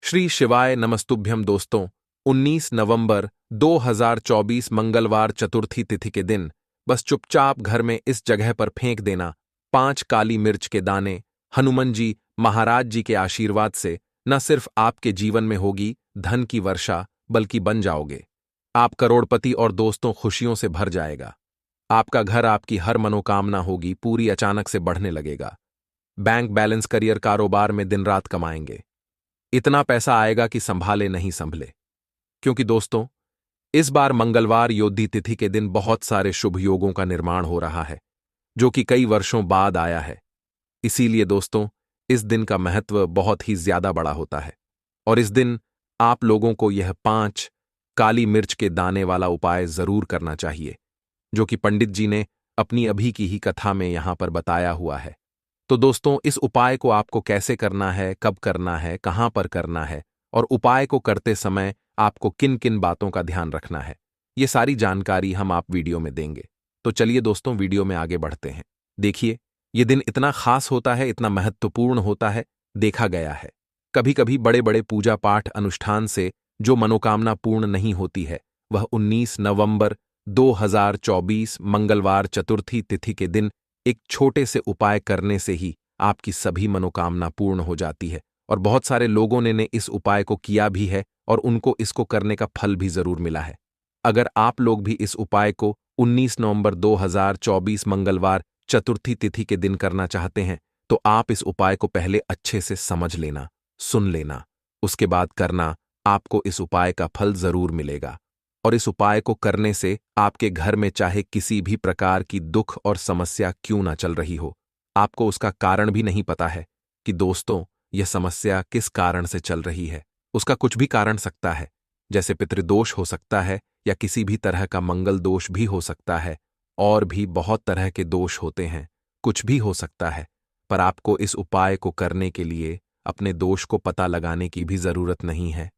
श्री शिवाय नमस्तुभ्यम दोस्तों। 19 नवंबर 2024 मंगलवार चतुर्थी तिथि के दिन बस चुपचाप घर में इस जगह पर फेंक देना 5 काली मिर्च के दाने। हनुमान जी महाराज जी के आशीर्वाद से न सिर्फ आपके जीवन में होगी धन की वर्षा, बल्कि बन जाओगे आप करोड़पति और दोस्तों खुशियों से भर जाएगा। आपका घर, आपकी हर मनोकामना होगी पूरी, अचानक से बढ़ने लगेगा। बैंक बैलेंस, करियर, कारोबार में दिन रात कमाएंगे। इतना पैसा आएगा कि संभाले नहीं संभले। क्योंकि दोस्तों, इस बार मंगलवार योद्धि तिथि के दिन बहुत सारे शुभ योगों का निर्माण हो रहा है, जो कि कई वर्षों बाद आया है। इसीलिए दोस्तों, इस दिन का महत्व बहुत ही ज्यादा बड़ा होता है। और इस दिन आप लोगों को यह 5 काली मिर्च के दाने वाला उपाय जरूर करना चाहिए, जो कि पंडित जी ने अपनी अभी की ही कथा में यहां पर बताया हुआ है। तो दोस्तों, इस उपाय को आपको कैसे करना है, कब करना है, कहां पर करना है और उपाय को करते समय आपको किन किन बातों का ध्यान रखना है, ये सारी जानकारी हम आप वीडियो में देंगे। तो चलिए दोस्तों, वीडियो में आगे बढ़ते हैं। देखिए, ये दिन इतना खास होता है, इतना महत्वपूर्ण होता है। देखा गया है कभी कभी बड़े बड़े पूजा पाठ अनुष्ठान से जो मनोकामना पूर्ण नहीं होती है, वह 19 नवंबर 2024 मंगलवार चतुर्थी तिथि के दिन एक छोटे से उपाय करने से ही आपकी सभी मनोकामना पूर्ण हो जाती है। और बहुत सारे लोगों ने इस उपाय को किया भी है और उनको इसको करने का फल भी जरूर मिला है। अगर आप लोग भी इस उपाय को 19 नवंबर 2024 मंगलवार चतुर्थी तिथि के दिन करना चाहते हैं, तो आप इस उपाय को पहले अच्छे से समझ लेना, सुन लेना, उसके बाद करना। आपको इस उपाय का फल जरूर मिलेगा। और इस उपाय को करने से आपके घर में चाहे किसी भी प्रकार की दुख और समस्या क्यों ना चल रही हो, आपको उसका कारण भी नहीं पता है कि दोस्तों यह समस्या किस कारण से चल रही है। उसका कुछ भी कारण सकता है, जैसे पितृदोष हो सकता है या किसी भी तरह का मंगल दोष भी हो सकता है। और भी बहुत तरह के दोष होते हैं, कुछ भी हो सकता है। पर आपको इस उपाय को करने के लिए अपने दोष को पता लगाने की भी जरूरत नहीं है।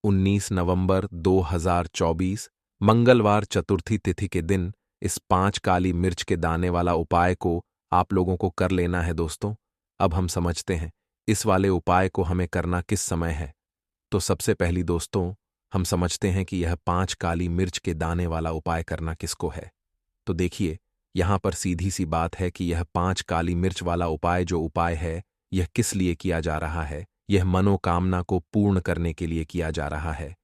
19 नवंबर 2024 मंगलवार चतुर्थी तिथि के दिन इस 5 काली मिर्च के दाने वाला उपाय को आप लोगों को कर लेना है। दोस्तों, अब हम समझते हैं इस वाले उपाय को हमें करना किस समय है। तो सबसे पहली दोस्तों, हम समझते हैं कि यह 5 काली मिर्च के दाने वाला उपाय करना किसको है। तो देखिए, यहां पर सीधी सी बात है कि यह 5 काली मिर्च वाला उपाय जो उपाय है, यह किस लिए किया जा रहा है। यह मनोकामना को पूर्ण करने के लिए किया जा रहा है।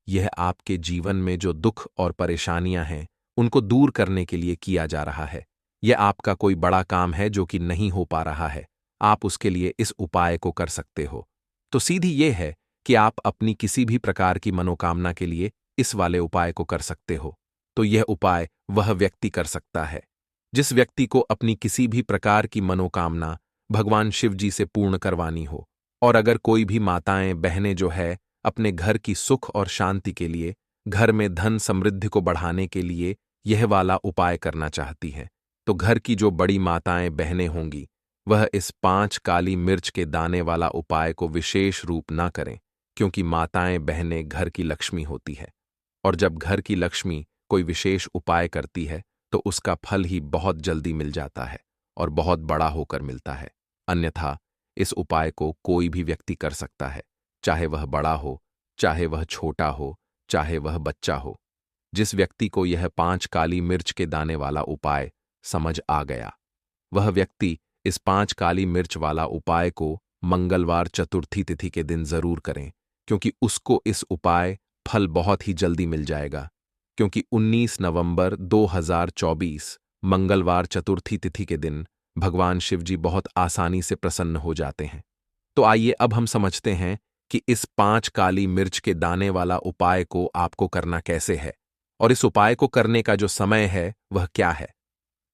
यह आपके जीवन में जो दुख और परेशानियां हैं, उनको दूर करने के लिए किया जा रहा है। यह आपका कोई बड़ा काम है जो कि नहीं हो पा रहा है, आप उसके लिए इस उपाय को कर सकते हो। तो सीधी यह है कि आप अपनी किसी भी प्रकार की मनोकामना के लिए इस वाले उपाय को कर सकते हो। तो यह उपाय वह व्यक्ति कर सकता है जिस व्यक्ति को अपनी किसी भी प्रकार की मनोकामना भगवान शिव जी से पूर्ण करवानी हो। और अगर कोई भी माताएं बहनें जो है अपने घर की सुख और शांति के लिए, घर में धन समृद्धि को बढ़ाने के लिए यह वाला उपाय करना चाहती हैं, तो घर की जो बड़ी माताएं बहनें होंगी, वह इस 5 काली मिर्च के दाने वाला उपाय को विशेष रूप ना करें। क्योंकि माताएं बहनें घर की लक्ष्मी होती है, और जब घर की लक्ष्मी कोई विशेष उपाय करती है तो उसका फल ही बहुत जल्दी मिल जाता है और बहुत बड़ा होकर मिलता है। अन्यथा इस उपाय को कोई भी व्यक्ति कर सकता है, चाहे वह बड़ा हो, चाहे वह छोटा हो, चाहे वह बच्चा हो। जिस व्यक्ति को यह 5 काली मिर्च के दाने वाला उपाय समझ आ गया, वह व्यक्ति इस 5 काली मिर्च वाला उपाय को मंगलवार चतुर्थी तिथि के दिन जरूर करें, क्योंकि उसको इस उपाय फल बहुत ही जल्दी मिल जाएगा। क्योंकि 19 नवंबर 2024 मंगलवार चतुर्थी तिथि के दिन भगवान शिव जी बहुत आसानी से प्रसन्न हो जाते हैं। तो आइए अब हम समझते हैं कि इस 5 काली मिर्च के दाने वाला उपाय को आपको करना कैसे है और इस उपाय को करने का जो समय है वह क्या है।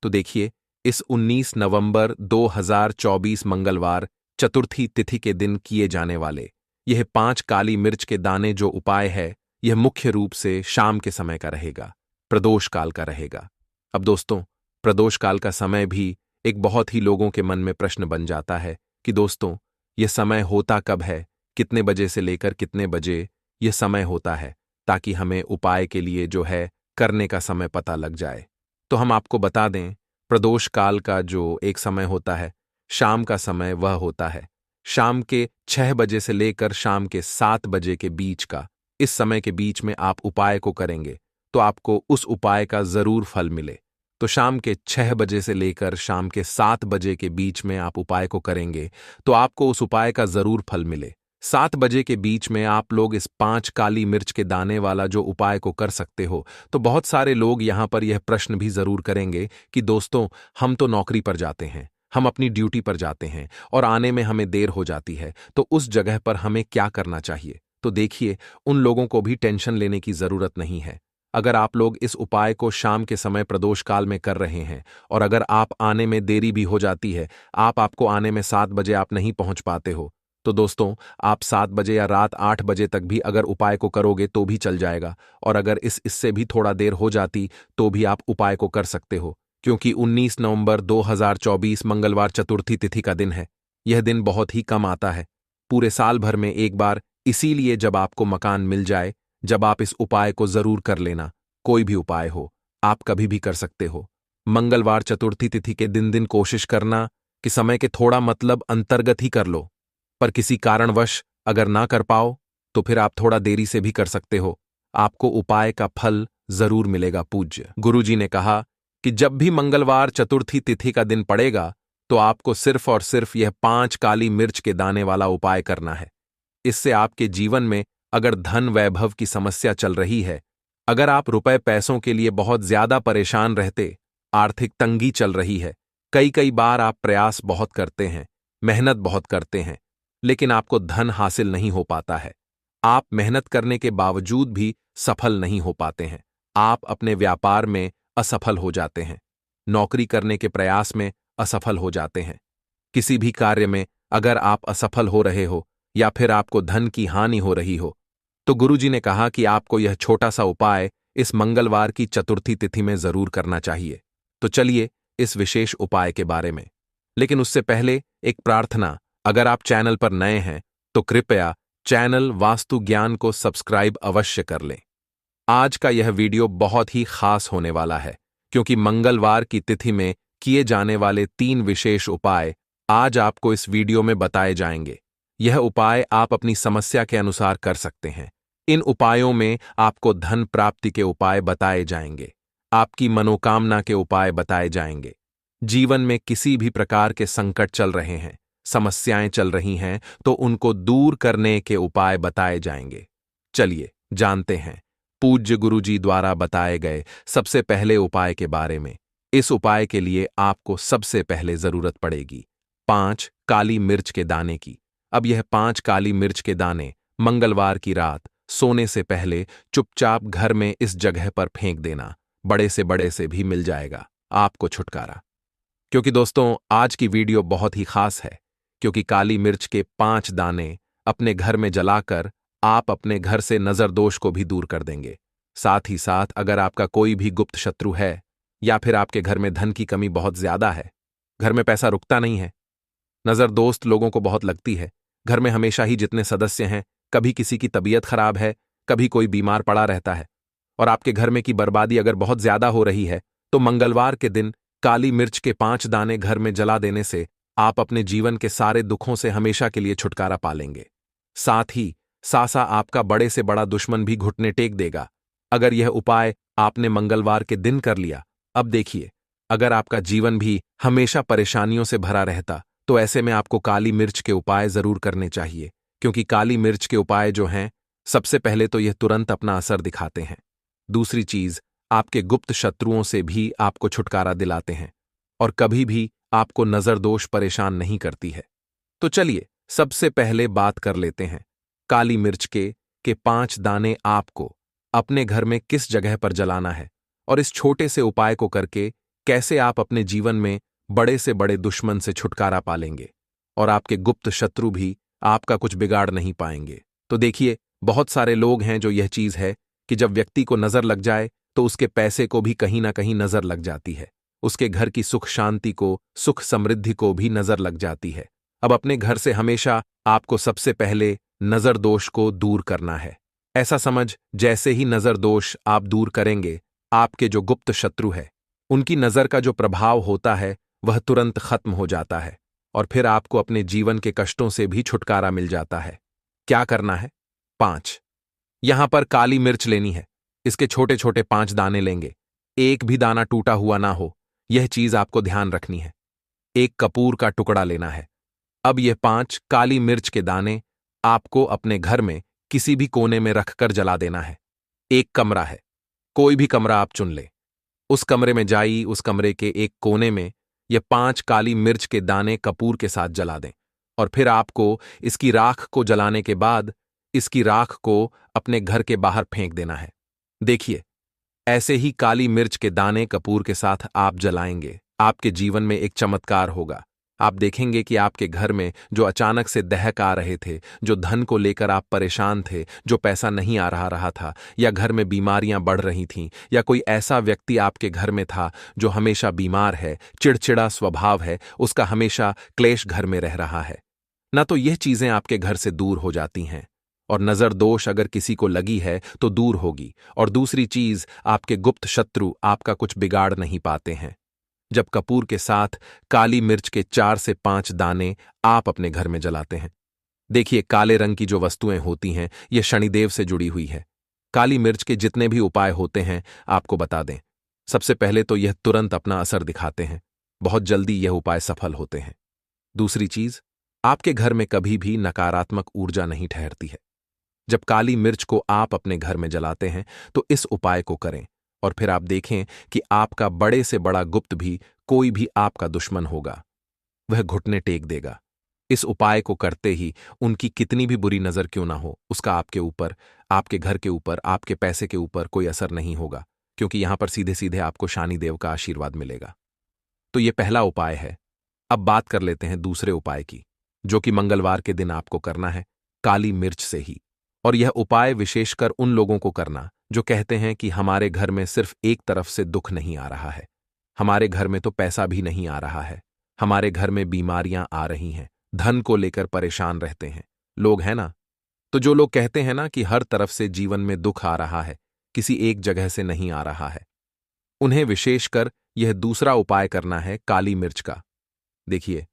तो देखिए, इस 19 नवंबर 2024 मंगलवार चतुर्थी तिथि के दिन किए जाने वाले यह 5 काली मिर्च के दाने जो उपाय है, यह मुख्य रूप से शाम के समय का रहेगा, प्रदोष काल का रहेगा। अब दोस्तों, प्रदोष काल का समय भी एक बहुत ही लोगों के मन में प्रश्न बन जाता है कि दोस्तों यह समय होता कब है, कितने बजे से लेकर कितने बजे यह समय होता है, ताकि हमें उपाय के लिए जो है करने का समय पता लग जाए। तो हम आपको बता दें, प्रदोष काल का जो एक समय होता है, शाम का समय वह होता है शाम के 6 बजे से लेकर शाम के 7 बजे के बीच का, इस समय के बीच में आप उपाय को करेंगे तो आपको उस उपाय का जरूर फल मिले। तो शाम के 6 बजे से लेकर शाम के 7 बजे के बीच में आप उपाय को करेंगे तो आपको उस उपाय का जरूर फल मिले। 7 बजे के बीच में आप लोग इस 5 काली मिर्च के दाने वाला जो उपाय को कर सकते हो। तो बहुत सारे लोग यहां पर यह प्रश्न भी जरूर करेंगे कि दोस्तों, हम तो नौकरी पर जाते हैं, हम अपनी ड्यूटी पर जाते हैं और आने में हमें देर हो जाती है, तो उस जगह पर हमें क्या करना चाहिए? तो देखिए, उन लोगों को भी टेंशन लेने की जरूरत नहीं है। अगर आप लोग इस उपाय को शाम के समय प्रदोष काल में कर रहे हैं और अगर आप आने में देरी भी हो जाती है, आपको आने में 7 बजे आप नहीं पहुंच पाते हो, तो दोस्तों, आप 7 बजे या रात 8 बजे तक भी अगर उपाय को करोगे तो भी चल जाएगा। और अगर इससे भी थोड़ा देर हो जाती तो भी आप उपाय को कर सकते हो, क्योंकि 19 नवंबर 2024 मंगलवार चतुर्थी तिथि का दिन है। यह दिन बहुत ही कम आता है, पूरे साल भर में एक बार। इसीलिए जब आपको मकान मिल जाए, जब आप इस उपाय को जरूर कर लेना। कोई भी उपाय हो, आप कभी भी कर सकते हो। मंगलवार चतुर्थी तिथि के दिन कोशिश करना कि समय के थोड़ा मतलब अंतर्गत ही कर लो, पर किसी कारणवश अगर ना कर पाओ तो फिर आप थोड़ा देरी से भी कर सकते हो। आपको उपाय का फल जरूर मिलेगा। पूज्य गुरुजी ने कहा कि जब भी मंगलवार चतुर्थी तिथि का दिन पड़ेगा तो आपको सिर्फ और सिर्फ यह 5 काली मिर्च के दाने वाला उपाय करना है। इससे आपके जीवन में अगर धन वैभव की समस्या चल रही है, अगर आप रुपए पैसों के लिए बहुत ज्यादा परेशान रहते, आर्थिक तंगी चल रही है, कई कई बार आप प्रयास बहुत करते हैं, मेहनत बहुत करते हैं, लेकिन आपको धन हासिल नहीं हो पाता है। आप मेहनत करने के बावजूद भी सफल नहीं हो पाते हैं। आप अपने व्यापार में असफल हो जाते हैं, नौकरी करने के प्रयास में असफल हो जाते हैं। किसी भी कार्य में अगर आप असफल हो रहे हो या फिर आपको धन की हानि हो रही हो, तो गुरुजी ने कहा कि आपको यह छोटा सा उपाय इस मंगलवार की चतुर्थी तिथि में जरूर करना चाहिए। तो चलिए इस विशेष उपाय के बारे में, लेकिन उससे पहले एक प्रार्थना। अगर आप चैनल पर नए हैं तो कृपया चैनल वास्तु ज्ञान को सब्सक्राइब अवश्य कर लें। आज का यह वीडियो बहुत ही खास होने वाला है, क्योंकि मंगलवार की तिथि में किए जाने वाले 3 विशेष उपाय आज आपको इस वीडियो में बताए जाएंगे। यह उपाय आप अपनी समस्या के अनुसार कर सकते हैं। इन उपायों में आपको धन प्राप्ति के उपाय बताए जाएंगे, आपकी मनोकामना के उपाय बताए जाएंगे। जीवन में किसी भी प्रकार के संकट चल रहे हैं, समस्याएं चल रही हैं, तो उनको दूर करने के उपाय बताए जाएंगे। चलिए जानते हैं पूज्य गुरुजी द्वारा बताए गए सबसे पहले उपाय के बारे में। इस उपाय के लिए आपको सबसे पहले जरूरत पड़ेगी 5 काली मिर्च के दाने की। अब यह 5 काली मिर्च के दाने मंगलवार की रात सोने से पहले चुपचाप घर में इस जगह पर फेंक देना। बड़े से भी मिल जाएगा आपको छुटकारा। क्योंकि दोस्तों, आज की वीडियो बहुत ही खास है, क्योंकि काली मिर्च के 5 दाने अपने घर में जलाकर आप अपने घर से नजर दोष को भी दूर कर देंगे। साथ ही साथ अगर आपका कोई भी गुप्त शत्रु है या फिर आपके घर में धन की कमी बहुत ज्यादा है, घर में पैसा रुकता नहीं है, नजर दोस्त लोगों को बहुत लगती है, घर में हमेशा ही जितने सदस्य हैं, कभी किसी की तबीयत खराब है, कभी कोई बीमार पड़ा रहता है, और आपके घर में की बर्बादी अगर बहुत ज्यादा हो रही है, तो मंगलवार के दिन काली मिर्च के 5 दाने घर में जला देने से आप अपने जीवन के सारे दुखों से हमेशा के लिए छुटकारा पालेंगे। साथ ही सासा आपका बड़े से बड़ा दुश्मन भी घुटने टेक देगा अगर यह उपाय आपने मंगलवार के दिन कर लिया। अब देखिए, अगर आपका जीवन भी हमेशा परेशानियों से भरा रहता, तो ऐसे में आपको काली मिर्च के उपाय जरूर करने चाहिए, क्योंकि काली मिर्च के उपाय जो हैं, सबसे पहले तो यह तुरंत अपना असर दिखाते हैं। दूसरी चीज, आपके गुप्त शत्रुओं से भी आपको छुटकारा दिलाते हैं और कभी भी आपको नजरदोष परेशान नहीं करती है। तो चलिए सबसे पहले बात कर लेते हैं काली मिर्च के 5 दाने आपको अपने घर में किस जगह पर जलाना है और इस छोटे से उपाय को करके कैसे आप अपने जीवन में बड़े से बड़े दुश्मन से छुटकारा पालेंगे और आपके गुप्त शत्रु भी आपका कुछ बिगाड़ नहीं पाएंगे। तो देखिए, बहुत सारे लोग हैं जो यह चीज है कि जब व्यक्ति को नजर लग जाए तो उसके पैसे को भी कहीं ना कहीं नजर लग जाती है, उसके घर की सुख शांति को, सुख समृद्धि को भी नजर लग जाती है। अब अपने घर से हमेशा आपको सबसे पहले नजर दोष को दूर करना है। ऐसा समझ, जैसे ही नजर दोष आप दूर करेंगे, आपके जो गुप्त शत्रु है, उनकी नजर का जो प्रभाव होता है वह तुरंत खत्म हो जाता है। और फिर आपको अपने जीवन के कष्टों से भी छुटकारा मिल जाता है। क्या करना है? 5। यहां पर काली मिर्च लेनी है। इसके छोटे छोटे 5 दाने लेंगे। एक भी दाना टूटा हुआ ना हो, यह चीज आपको ध्यान रखनी है। एक कपूर का टुकड़ा लेना है। अब यह 5 काली मिर्च के दाने आपको अपने घर में किसी भी कोने में रखकर जला देना है। एक कमरा है, कोई भी कमरा आप चुन ले। उस कमरे में जाइए, उस कमरे के एक कोने में ये 5 काली मिर्च के दाने कपूर के साथ जला दें। और फिर आपको इसकी राख को जलाने के बाद इसकी राख को अपने घर के बाहर फेंक देना है। देखिए, ऐसे ही काली मिर्च के दाने कपूर के साथ आप जलाएंगे, आपके जीवन में एक चमत्कार होगा। आप देखेंगे कि आपके घर में जो अचानक से दहक आ रहे थे, जो धन को लेकर आप परेशान थे, जो पैसा नहीं आ रहा था, या घर में बीमारियां बढ़ रही थीं, या कोई ऐसा व्यक्ति आपके घर में था जो हमेशा बीमार है, चिड़चिड़ा स्वभाव है, उसका हमेशा क्लेश घर में रह रहा है, ना तो यह चीजें आपके घर से दूर हो जाती हैं। और नजर दोष अगर किसी को लगी है तो दूर होगी। और दूसरी चीज, आपके गुप्त शत्रु आपका कुछ बिगाड़ नहीं पाते हैं। जब कपूर के साथ काली मिर्च के 4 से 5 दाने आप अपने घर में जलाते हैं। देखिए, काले रंग की जो वस्तुएं होती हैं, ये शनिदेव से जुड़ी हुई है। काली मिर्च के जितने भी उपाय होते हैं आपको बता दें। सबसे पहले तो यह तुरंत अपना असर दिखाते हैं, बहुत जल्दी यह उपाय सफल होते हैं। दूसरी चीज, आपके घर में कभी भी नकारात्मक ऊर्जा नहीं ठहरती है। जब काली मिर्च को आप अपने घर में जलाते हैं तो इस उपाय को करें, और फिर आप देखें कि आपका बड़े से बड़ा गुप्त भी, कोई भी आपका दुश्मन होगा, वह घुटने टेक देगा। इस उपाय को करते ही उनकी कितनी भी बुरी नजर क्यों ना हो, उसका आपके ऊपर, आपके घर के ऊपर, आपके पैसे के ऊपर कोई असर नहीं होगा, क्योंकि यहां पर सीधे सीधे आपको शनिदेव का आशीर्वाद मिलेगा। तो यह पहला उपाय है। अब बात कर लेते हैं दूसरे उपाय की, जो कि मंगलवार के दिन आपको करना है, काली मिर्च से ही। और यह उपाय विशेषकर उन लोगों को करना जो कहते हैं कि हमारे घर में सिर्फ एक तरफ से दुख नहीं आ रहा है, हमारे घर में तो पैसा भी नहीं आ रहा है, हमारे घर में बीमारियां आ रही हैं, धन को लेकर परेशान रहते हैं लोग, है ना। तो जो लोग कहते हैं ना कि हर तरफ से जीवन में दुख आ रहा है, किसी एक जगह से नहीं आ रहा है, उन्हें विशेषकर यह दूसरा उपाय करना है, काली मिर्च का। देखिए,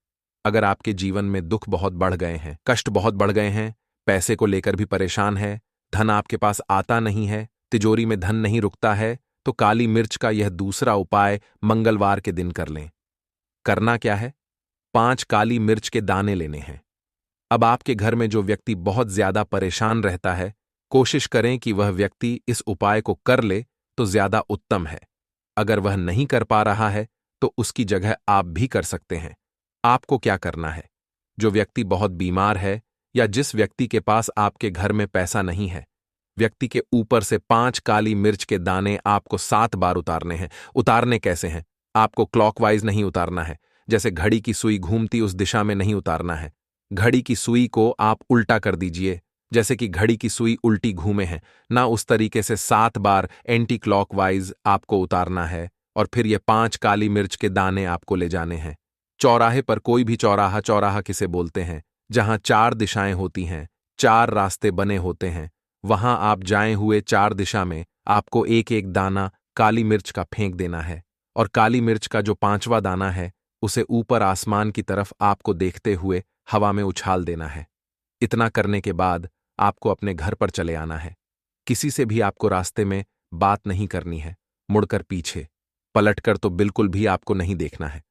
अगर आपके जीवन में दुख बहुत बढ़ गए हैं, कष्ट बहुत बढ़ गए हैं, पैसे को लेकर भी परेशान है, धन आपके पास आता नहीं है, तिजोरी में धन नहीं रुकता है, तो काली मिर्च का यह दूसरा उपाय मंगलवार के दिन कर लें। करना क्या है? 5 काली मिर्च के दाने लेने हैं। अब आपके घर में जो व्यक्ति बहुत ज्यादा परेशान रहता है, कोशिश करें कि वह व्यक्ति इस उपाय को कर ले तो ज्यादा उत्तम है। अगर वह नहीं कर पा रहा है तो उसकी जगह आप भी कर सकते हैं। आपको क्या करना है? जो व्यक्ति बहुत बीमार है, या जिस व्यक्ति के पास आपके घर में पैसा नहीं है, व्यक्ति के ऊपर से 5 काली मिर्च के दाने आपको 7 बार उतारने हैं। उतारने कैसे हैं? आपको क्लॉकवाइज नहीं उतारना है, जैसे घड़ी की सुई घूमती उस दिशा में नहीं उतारना है। घड़ी की सुई को आप उल्टा कर दीजिए, जैसे कि घड़ी की सुई उल्टी घूमे है ना, उस तरीके से 7 बार एंटी क्लॉकवाइज आपको उतारना है। और फिर ये 5 काली मिर्च के दाने आपको ले जाने हैं चौराहे पर। कोई भी चौराहा, चौराहा किसे बोलते हैं, जहां 4 दिशाएं होती हैं, 4 रास्ते बने होते हैं, वहां आप जाए हुए 4 दिशा में आपको एक एक दाना काली मिर्च का फेंक देना है। और काली मिर्च का जो 5वां दाना है, उसे ऊपर आसमान की तरफ आपको देखते हुए हवा में उछाल देना है। इतना करने के बाद आपको अपने घर पर चले आना है। किसी से भी आपको रास्ते में बात नहीं करनी है, मुड़कर पीछे, पलटकर तो बिल्कुल भी आपको नहीं देखना है।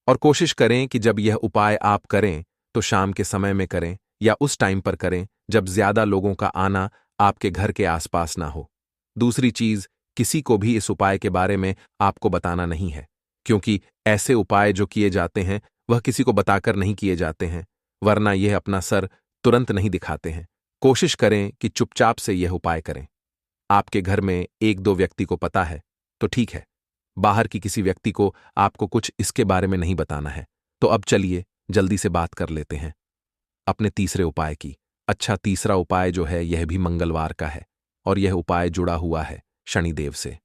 और कोशिश करें कि जब यह उपाय आप करें तो शाम के समय में करें, या उस टाइम पर करें जब ज्यादा लोगों का आना आपके घर के आसपास ना हो। दूसरी चीज, किसी को भी इस उपाय के बारे में आपको बताना नहीं है, क्योंकि ऐसे उपाय जो किए जाते हैं वह किसी को बताकर नहीं किए जाते हैं, वरना यह अपना सर तुरंत नहीं दिखाते हैं। कोशिश करें कि चुपचाप से यह उपाय करें। आपके घर में 1-2 व्यक्ति को पता है तो ठीक है, बाहर की किसी व्यक्ति को आपको कुछ इसके बारे में नहीं बताना है। तो अब चलिए जल्दी से बात कर लेते हैं अपने तीसरे उपाय की। अच्छा, तीसरा उपाय जो है यह भी मंगलवार का है, और यह उपाय जुड़ा हुआ है शनिदेव से।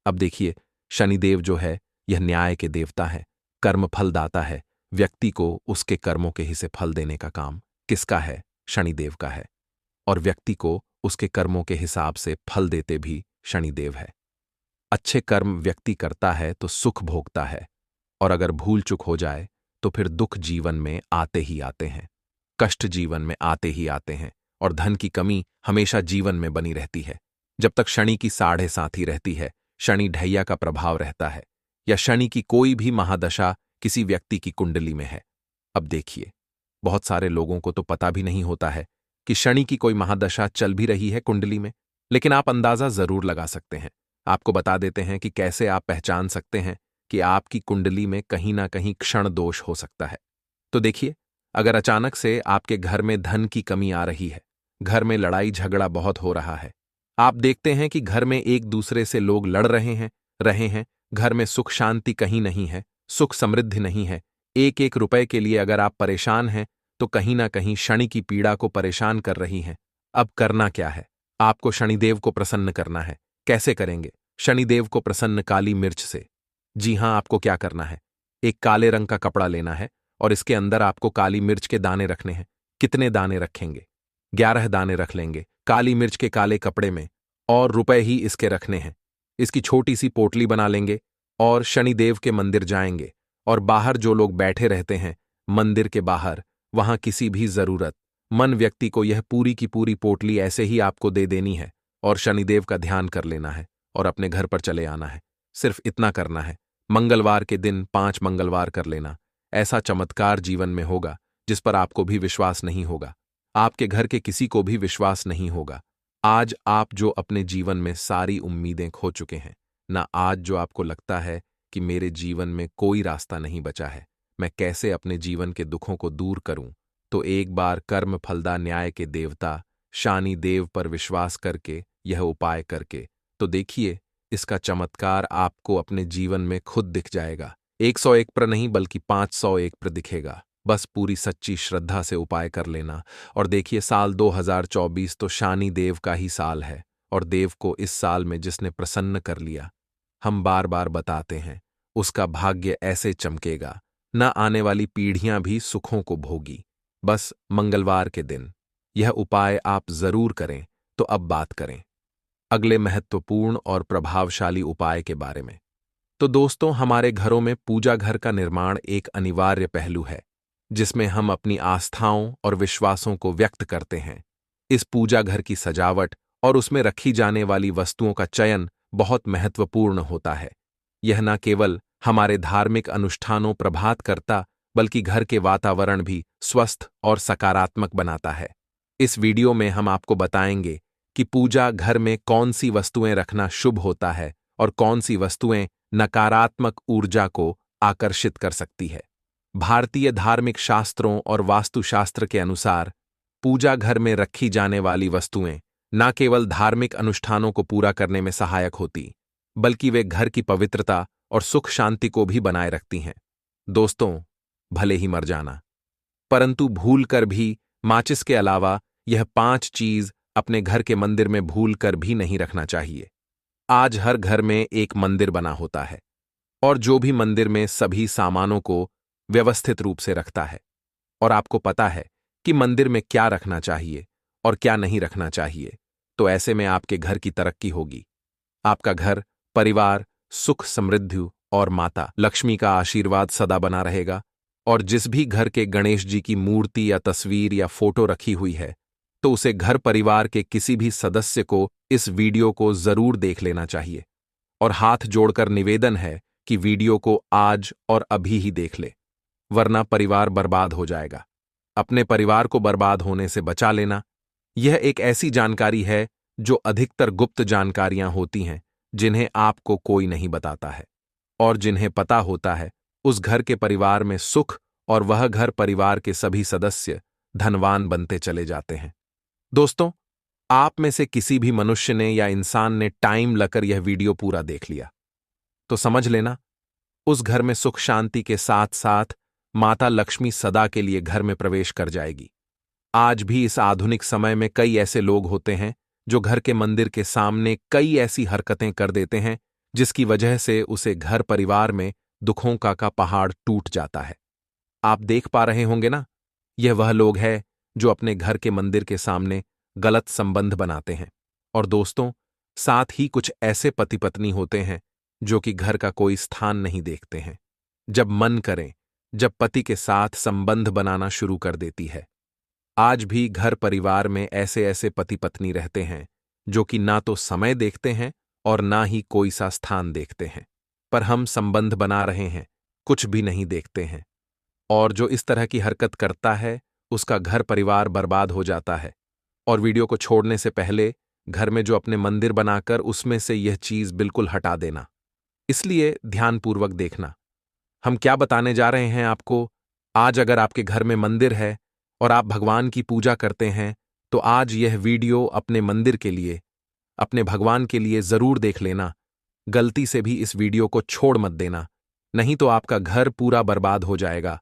अब देखिए, शनिदेव जो है यह न्याय के देवता है, कर्म फल दाता है। व्यक्ति को उसके कर्मों के हिस्से फल देने का काम किसका है? शनिदेव का है। और व्यक्ति को उसके कर्मों के हिसाब से फल देते भी शनिदेव है। अच्छे कर्म व्यक्ति करता है तो सुख भोगता है, और अगर भूल चूक हो जाए तो फिर दुख जीवन में आते ही आते हैं, कष्ट जीवन में आते ही आते हैं, और धन की कमी हमेशा जीवन में बनी रहती है। जब तक शनि की साढ़े साथी रहती है, शनि ढैया का प्रभाव रहता है, या शनि की कोई भी महादशा किसी व्यक्ति की कुंडली में है। अब देखिए, बहुत सारे लोगों को तो पता भी नहीं होता है कि शनि की कोई महादशा चल भी रही है कुंडली में, लेकिन आप अंदाजा जरूर लगा सकते हैं। आपको बता देते हैं कि कैसे आप पहचान सकते हैं कि आपकी कुंडली में कहीं ना कहीं क्षण दोष हो सकता है। तो देखिए, अगर अचानक से आपके घर में धन की कमी आ रही है, घर में लड़ाई झगड़ा बहुत हो रहा है, आप देखते हैं कि घर में एक दूसरे से लोग लड़ रहे हैं, घर में सुख शांति कहीं नहीं है, सुख समृद्धि नहीं है, एक एक रुपए के लिए अगर आप परेशान हैं, तो कहीं ना कहीं शनि की पीड़ा को परेशान कर रही हैं। अब करना क्या है? आपको शनिदेव को प्रसन्न करना है। कैसे करेंगे? शनिदेव को प्रसन्न काली मिर्च से। जी हां, आपको क्या करना है? एक काले रंग का कपड़ा लेना है और इसके अंदर आपको काली मिर्च के दाने रखने हैं। कितने दाने रखेंगे? 11 दाने रख लेंगे काली मिर्च के काले कपड़े में, और रुपए ही इसके रखने हैं। इसकी छोटी सी पोटली बना लेंगे और शनिदेव के मंदिर जाएंगे, और बाहर जो लोग बैठे रहते हैं मंदिर के बाहर, वहां किसी भी जरूरतमंद व्यक्ति को यह पूरी की पूरी पोटली ऐसे ही आपको दे देनी है, और शनिदेव का ध्यान कर लेना है और अपने घर पर चले आना है। सिर्फ इतना करना है। मंगलवार के दिन 5 मंगलवार कर लेना। ऐसा चमत्कार जीवन में होगा जिस पर आपको भी विश्वास नहीं होगा, आपके घर के किसी को भी विश्वास नहीं होगा। आज आप जो अपने जीवन में सारी उम्मीदें खो चुके हैं ना, आज जो आपको लगता है कि मेरे जीवन में कोई रास्ता नहीं बचा है, मैं कैसे अपने जीवन के दुखों को दूर करूं, तो एक बार कर्म फलदा न्याय के देवता शानी देव पर विश्वास करके, यह उपाय करके, तो देखिए इसका चमत्कार आपको अपने जीवन में खुद दिख जाएगा। 101 पर नहीं बल्कि 501 पर दिखेगा। बस पूरी सच्ची श्रद्धा से उपाय कर लेना। और देखिए, साल 2024 तो शानी देव का ही साल है, और देव को इस साल में जिसने प्रसन्न कर लिया, हम बार बार बताते हैं, उसका भाग्य ऐसे चमकेगा, न आने वाली पीढ़ियां भी सुखों को भोगी। बस मंगलवार के दिन यह उपाय आप जरूर करें। तो अब बात करें अगले महत्वपूर्ण और प्रभावशाली उपाय के बारे में। तो दोस्तों, हमारे घरों में पूजा घर का निर्माण एक अनिवार्य पहलू है, जिसमें हम अपनी आस्थाओं और विश्वासों को व्यक्त करते हैं। इस पूजा घर की सजावट और उसमें रखी जाने वाली वस्तुओं का चयन बहुत महत्वपूर्ण होता है। यह न केवल हमारे धार्मिक अनुष्ठानों प्रभात करता, बल्कि घर के वातावरण भी स्वस्थ और सकारात्मक बनाता है। इस वीडियो में हम आपको बताएंगे कि पूजा घर में कौन सी वस्तुएं रखना शुभ होता है और कौन सी वस्तुएं नकारात्मक ऊर्जा को आकर्षित कर सकती है। भारतीय धार्मिक शास्त्रों और वास्तुशास्त्र के अनुसार पूजा घर में रखी जाने वाली वस्तुएं न केवल धार्मिक अनुष्ठानों को पूरा करने में सहायक होती, बल्कि वे घर की पवित्रता और सुख शांति को भी बनाए रखती हैं। दोस्तों, भले ही मर जाना, परंतु भूल कर भी माचिस के अलावा यह 5 चीज अपने घर के मंदिर में भूल कर भी नहीं रखना चाहिए। आज हर घर में एक मंदिर बना होता है, और जो भी मंदिर में सभी सामानों को व्यवस्थित रूप से रखता है, और आपको पता है कि मंदिर में क्या रखना चाहिए और क्या नहीं रखना चाहिए, तो ऐसे में आपके घर की तरक्की होगी। आपका घर, परिवार सुख समृद्धि और माता लक्ष्मी का आशीर्वाद सदा बना रहेगा। और जिस भी घर के गणेश जी की मूर्ति या तस्वीर या फोटो रखी हुई है, तो उसे घर परिवार के किसी भी सदस्य को इस वीडियो को जरूर देख लेना चाहिए, और हाथ जोड़कर निवेदन है कि वीडियो को आज और अभी ही देख ले, वरना परिवार बर्बाद हो जाएगा। अपने परिवार को बर्बाद होने से बचा लेना। यह एक ऐसी जानकारी है जो अधिकतर गुप्त जानकारियां होती हैं, जिन्हें आपको कोई नहीं बताता है, और जिन्हें पता होता है उस घर के परिवार में सुख, और वह घर परिवार के सभी सदस्य धनवान बनते चले जाते हैं। दोस्तों, आप में से किसी भी मनुष्य ने या इंसान ने टाइम लगकर यह वीडियो पूरा देख लिया, तो समझ लेना उस घर में सुख शांति के साथ साथ माता लक्ष्मी सदा के लिए घर में प्रवेश कर जाएगी। आज भी इस आधुनिक समय में कई ऐसे लोग होते हैं जो घर के मंदिर के सामने कई ऐसी हरकतें कर देते हैं, जिसकी वजह से उसे घर परिवार में दुखों का पहाड़ टूट जाता है। आप देख पा रहे होंगे ना, यह वह लोग हैं जो अपने घर के मंदिर के सामने गलत संबंध बनाते हैं। और दोस्तों, साथ ही कुछ ऐसे पति पत्नी होते हैं जो कि घर का कोई स्थान नहीं देखते हैं। जब मन करे, जब पति के साथ संबंध बनाना शुरू कर देती है। आज भी घर परिवार में ऐसे ऐसे पति पत्नी रहते हैं जो कि ना तो समय देखते हैं और ना ही कोई सा स्थान देखते हैं, पर हम संबंध बना रहे हैं, कुछ भी नहीं देखते हैं। और जो इस तरह की हरकत करता है उसका घर परिवार बर्बाद हो जाता है। और वीडियो को छोड़ने से पहले घर में जो अपने मंदिर बनाकर उसमें से यह चीज बिल्कुल हटा देना। इसलिए ध्यानपूर्वक देखना हम क्या बताने जा रहे हैं आपको। आज अगर आपके घर में मंदिर है और आप भगवान की पूजा करते हैं तो आज यह वीडियो अपने मंदिर के लिए, अपने भगवान के लिए जरूर देख लेना। गलती से भी इस वीडियो को छोड़ मत देना, नहीं तो आपका घर पूरा बर्बाद हो जाएगा।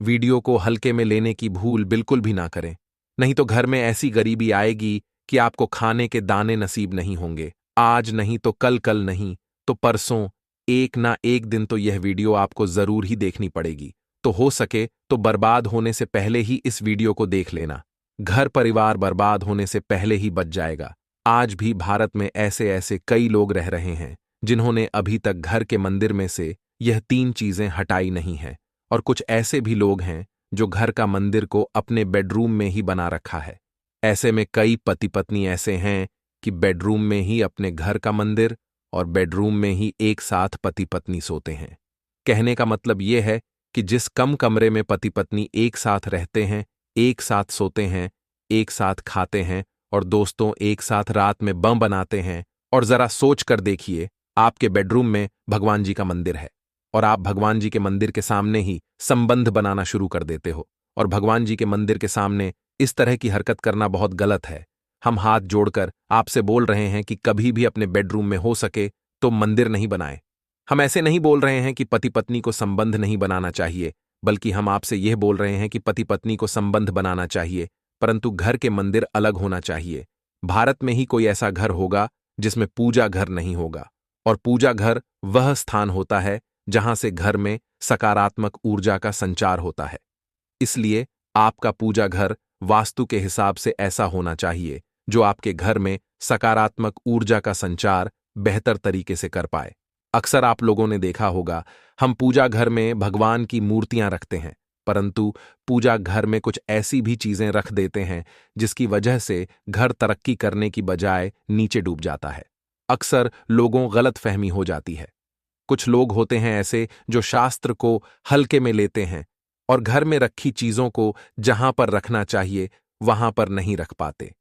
वीडियो को हल्के में लेने की भूल बिल्कुल भी ना करें, नहीं तो घर में ऐसी गरीबी आएगी कि आपको खाने के दाने नसीब नहीं होंगे। आज नहीं तो कल, कल नहीं तो परसों, एक ना एक दिन तो यह वीडियो आपको जरूर ही देखनी पड़ेगी। तो हो सके तो बर्बाद होने से पहले ही इस वीडियो को देख लेना। घर परिवार बर्बाद होने से पहले ही बच जाएगा। आज भी भारत में ऐसे ऐसे कई लोग रह रहे हैं जिन्होंने अभी तक घर के मंदिर में से यह 3 चीजें हटाई नहीं हैं, और कुछ ऐसे भी लोग हैं जो घर का मंदिर को अपने बेडरूम में ही बना रखा है। ऐसे में कई पति पत्नी ऐसे हैं कि बेडरूम में ही अपने घर का मंदिर और बेडरूम में ही एक साथ पति पत्नी सोते हैं। कहने का मतलब यह है कि जिस कम कमरे में पति पत्नी एक साथ रहते हैं, एक साथ सोते हैं, एक साथ खाते हैं और दोस्तों एक साथ रात में बम बनाते हैं, और जरा सोच कर देखिए आपके बेडरूम में भगवान जी का मंदिर है और आप भगवान जी के मंदिर के सामने ही संबंध बनाना शुरू कर देते हो। और भगवान जी के मंदिर के सामने इस तरह की हरकत करना बहुत गलत है। हम हाथ जोड़कर आपसे बोल रहे हैं कि कभी भी अपने बेडरूम में हो सके तो मंदिर नहीं बनाएं। हम ऐसे नहीं बोल रहे हैं कि पति पत्नी को संबंध नहीं बनाना चाहिए, बल्कि हम आपसे यह बोल रहे हैं कि पति पत्नी को संबंध बनाना चाहिए, परंतु घर के मंदिर अलग होना चाहिए। भारत में ही कोई ऐसा घर होगा जिसमें पूजा घर नहीं होगा, और पूजा घर वह स्थान होता है जहां से घर में सकारात्मक ऊर्जा का संचार होता है। इसलिए आपका पूजा घर वास्तु के हिसाब से ऐसा होना चाहिए जो आपके घर में सकारात्मक ऊर्जा का संचार बेहतर तरीके से कर पाए। अक्सर आप लोगों ने देखा होगा हम पूजा घर में भगवान की मूर्तियां रखते हैं, परंतु पूजा घर में कुछ ऐसी भी चीजें रख देते हैं जिसकी वजह से घर तरक्की करने की बजाय नीचे डूब जाता है। अक्सर लोगों गलतफहमी हो जाती है। कुछ लोग होते हैं ऐसे जो शास्त्र को हल्के में लेते हैं और घर में रखी चीजों को जहां पर रखना चाहिए वहां पर नहीं रख पाते।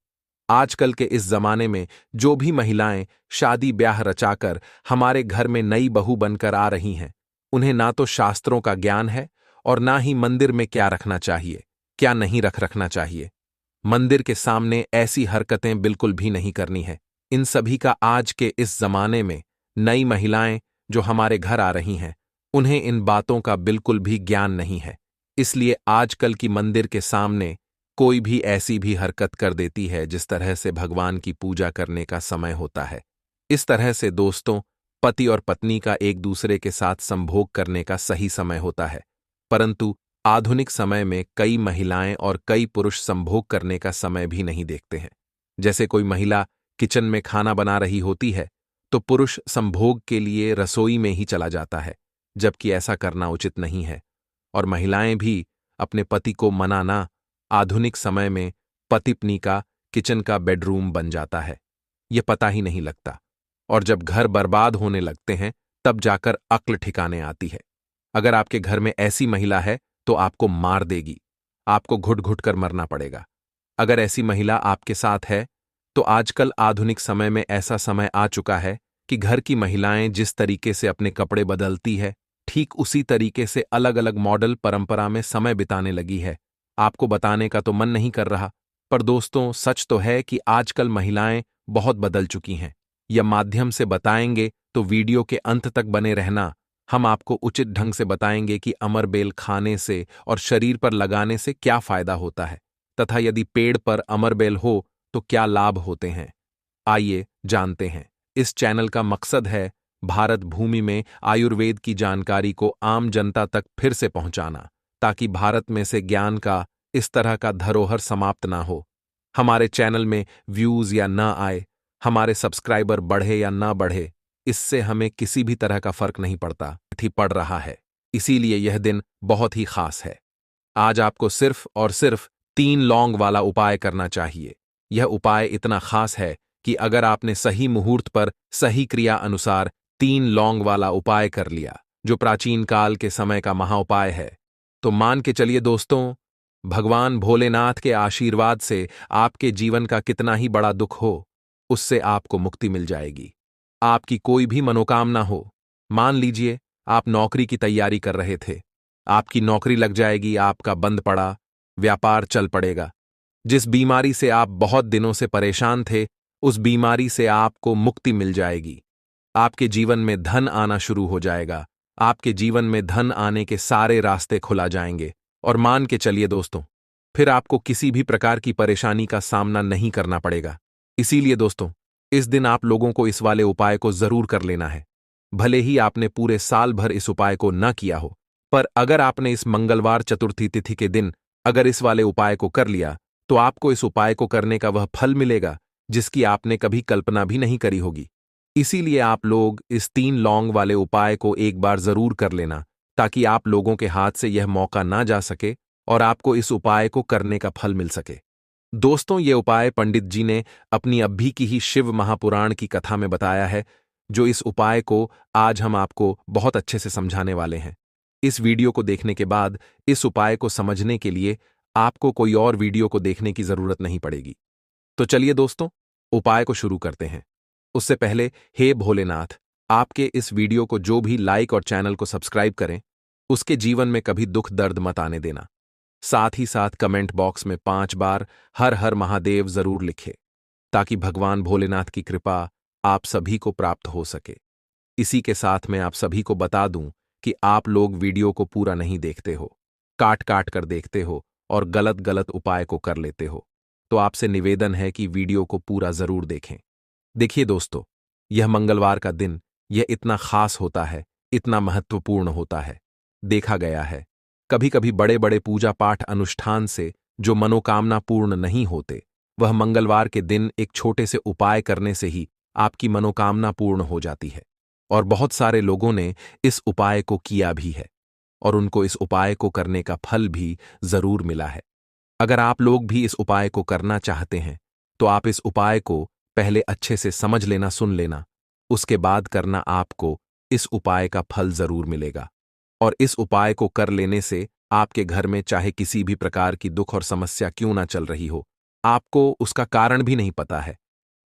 आजकल के इस जमाने में जो भी महिलाएं शादी ब्याह रचाकर हमारे घर में नई बहू बनकर आ रही हैं, उन्हें ना तो शास्त्रों का ज्ञान है और ना ही मंदिर में क्या रखना चाहिए, क्या नहीं रखना चाहिए। मंदिर के सामने ऐसी हरकतें बिल्कुल भी नहीं करनी है। इन सभी का आज के इस जमाने में नई महिलाएं जो हमारे घर आ रही हैं, उन्हें इन बातों का बिल्कुल भी ज्ञान नहीं है। इसलिए आजकल की मंदिर के सामने कोई भी ऐसी भी हरकत कर देती है जिस तरह से भगवान की पूजा करने का समय होता है। इस तरह से दोस्तों, पति और पत्नी का एक दूसरे के साथ संभोग करने का सही समय होता है, परंतु आधुनिक समय में कई महिलाएं और कई पुरुष संभोग करने का समय भी नहीं देखते हैं। जैसे कोई महिला किचन में खाना बना रही होती है तो पुरुष संभोग के लिए रसोई में ही चला जाता है, जबकि ऐसा करना उचित नहीं है। और महिलाएं भी अपने पति को मनाना आधुनिक समय में पति पत्नी का किचन का बेडरूम बन जाता है, यह पता ही नहीं लगता। और जब घर बर्बाद होने लगते हैं तब जाकर अक्ल ठिकाने आती है। अगर आपके घर में ऐसी महिला है तो आपको मार देगी, आपको घुट घुट कर मरना पड़ेगा। अगर ऐसी महिला आपके साथ है तो आजकल आधुनिक समय में ऐसा समय आ चुका है कि घर की महिलाएं जिस तरीके से अपने कपड़े बदलती है, ठीक उसी तरीके से अलग अलग मॉडल परंपरा में समय बिताने लगी है। आपको बताने का तो मन नहीं कर रहा, पर दोस्तों सच तो है कि आजकल महिलाएं बहुत बदल चुकी हैं। यह माध्यम से बताएंगे तो वीडियो के अंत तक बने रहना। हम आपको उचित ढंग से बताएंगे कि अमरबेल खाने से और शरीर पर लगाने से क्या फायदा होता है, तथा यदि पेड़ पर अमरबेल हो तो क्या लाभ होते हैं। आइए जानते हैं। इस चैनल का मकसद है भारत भूमि में आयुर्वेद की जानकारी को आम जनता तक फिर से पहुंचाना, ताकि भारत में से ज्ञान का इस तरह का धरोहर समाप्त ना हो। हमारे चैनल में व्यूज या ना आए, हमारे सब्सक्राइबर बढ़े या ना बढ़े, इससे हमें किसी भी तरह का फर्क नहीं पड़ता, पड़ रहा है। इसीलिए यह दिन बहुत ही खास है। आज आपको सिर्फ और सिर्फ 3 लौंग वाला उपाय करना चाहिए। यह उपाय इतना खास है कि अगर आपने सही मुहूर्त पर सही क्रिया अनुसार 3 लौंग वाला उपाय कर लिया, जो प्राचीन काल के समय का महाउपाय है, तो मान के चलिए दोस्तों, भगवान भोलेनाथ के आशीर्वाद से आपके जीवन का कितना ही बड़ा दुख हो, उससे आपको मुक्ति मिल जाएगी। आपकी कोई भी मनोकामना हो, मान लीजिए आप नौकरी की तैयारी कर रहे थे, आपकी नौकरी लग जाएगी, आपका बंद पड़ा व्यापार चल पड़ेगा। जिस बीमारी से आप बहुत दिनों से परेशान थे, उस बीमारी से आपको मुक्ति मिल जाएगी। आपके जीवन में धन आना शुरू हो जाएगा। आपके जीवन में धन आने के सारे रास्ते खुला जाएंगे। और मान के चलिए दोस्तों, फिर आपको किसी भी प्रकार की परेशानी का सामना नहीं करना पड़ेगा। इसीलिए दोस्तों, इस दिन आप लोगों को इस वाले उपाय को जरूर कर लेना है। भले ही आपने पूरे साल भर इस उपाय को न किया हो, पर अगर आपने इस मंगलवार चतुर्थी तिथि के दिन अगर इस वाले उपाय को कर लिया, तो आपको इस उपाय को करने का वह फल मिलेगा जिसकी आपने कभी कल्पना भी नहीं करी होगी। इसीलिए आप लोग इस 3 लौंग वाले उपाय को एक बार जरूर कर लेना, ताकि आप लोगों के हाथ से यह मौका ना जा सके और आपको इस उपाय को करने का फल मिल सके। दोस्तों, ये उपाय पंडित जी ने अपनी अभी की ही शिव महापुराण की कथा में बताया है, जो इस उपाय को आज हम आपको बहुत अच्छे से समझाने वाले हैं। इस वीडियो को देखने के बाद इस उपाय को समझने के लिए आपको कोई और वीडियो को देखने की जरूरत नहीं पड़ेगी। तो चलिए दोस्तों, उपाय को शुरू करते हैं। उससे पहले, हे भोलेनाथ, आपके इस वीडियो को जो भी लाइक और चैनल को सब्सक्राइब करें, उसके जीवन में कभी दुख दर्द मत आने देना। साथ ही साथ कमेंट बॉक्स में 5 बार हर हर महादेव जरूर लिखे, ताकि भगवान भोलेनाथ की कृपा आप सभी को प्राप्त हो सके। इसी के साथ मैं आप सभी को बता दूं कि आप लोग वीडियो को पूरा नहीं देखते हो, काट काट कर देखते हो और गलत गलत उपाय को कर लेते हो। तो आपसे निवेदन है कि वीडियो को पूरा जरूर देखें। देखिए दोस्तों, यह मंगलवार का दिन यह इतना खास होता है, इतना महत्वपूर्ण होता है। देखा गया है, कभी कभी बड़े बड़े पूजा पाठ अनुष्ठान से जो मनोकामना पूर्ण नहीं होते, वह मंगलवार के दिन एक छोटे से उपाय करने से ही आपकी मनोकामना पूर्ण हो जाती है। और बहुत सारे लोगों ने इस उपाय को किया भी है और उनको इस उपाय को करने का फल भी जरूर मिला है। अगर आप लोग भी इस उपाय को करना चाहते हैं, तो आप इस उपाय को पहले अच्छे से समझ लेना, सुन लेना, उसके बाद करना। आपको इस उपाय का फल जरूर मिलेगा। और इस उपाय को कर लेने से आपके घर में चाहे किसी भी प्रकार की दुख और समस्या क्यों ना चल रही हो, आपको उसका कारण भी नहीं पता है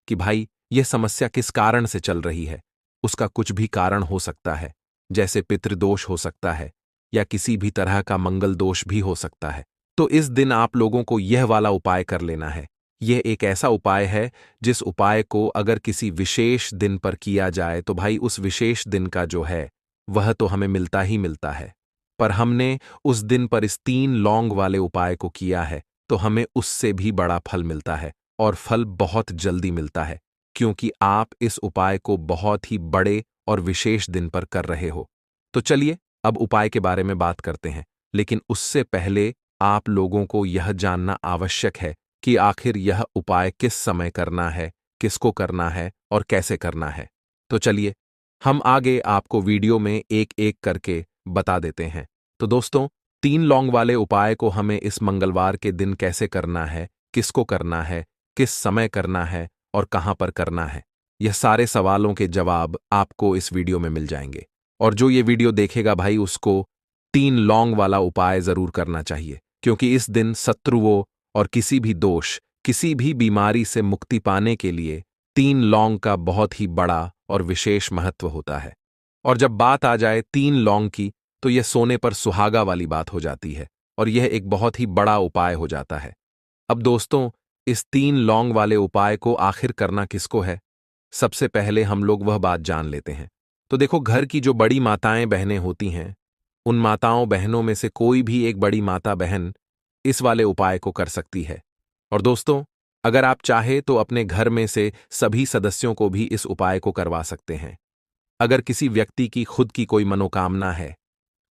कि भाई यह समस्या किस कारण से चल रही है। उसका कुछ भी कारण हो सकता है, जैसे पितृदोष हो सकता है या किसी भी तरह का मंगल दोष भी हो सकता है। तो इस दिन आप लोगों को यह वाला उपाय कर लेना है। यह एक ऐसा उपाय है जिस उपाय को अगर किसी विशेष दिन पर किया जाए, तो भाई उस विशेष दिन का जो है वह तो हमें मिलता ही मिलता है। पर हमने उस दिन पर इस 3 लौंग वाले उपाय को किया है, तो हमें उससे भी बड़ा फल मिलता है और फल बहुत जल्दी मिलता है, क्योंकि आप इस उपाय को बहुत ही बड़े और विशेष दिन पर कर रहे हो। तो चलिए अब उपाय के बारे में बात करते हैं, लेकिन उससे पहले आप लोगों को यह जानना आवश्यक है कि आखिर यह उपाय किस समय करना है, किसको करना है और कैसे करना है। तो चलिए हम आगे आपको वीडियो में एक एक करके बता देते हैं। तो दोस्तों, 3 लौंग वाले उपाय को हमें इस मंगलवार के दिन कैसे करना है, किसको करना है, किस समय करना है और कहां पर करना है, यह सारे सवालों के जवाब आपको इस वीडियो में मिल जाएंगे। और जो ये वीडियो देखेगा भाई, उसको 3 लौंग वाला उपाय जरूर करना चाहिए, क्योंकि इस दिन शत्रुओं और किसी भी दोष, किसी भी बीमारी से मुक्ति पाने के लिए 3 लौंग का बहुत ही बड़ा और विशेष महत्व होता है। और जब बात आ जाए 3 लौंग की, तो यह सोने पर सुहागा वाली बात हो जाती है और यह एक बहुत ही बड़ा उपाय हो जाता है। अब दोस्तों, इस 3 लौंग वाले उपाय को आखिर करना किसको है, सबसे पहले हम लोग वह बात जान लेते हैं। तो देखो, घर की जो बड़ी माताएं बहनें होती हैं, उन माताओं बहनों में से कोई भी एक बड़ी माता बहन इस वाले उपाय को कर सकती है। और दोस्तों, अगर आप चाहे तो अपने घर में से सभी सदस्यों को भी इस उपाय को करवा सकते हैं। अगर किसी व्यक्ति की खुद की कोई मनोकामना है,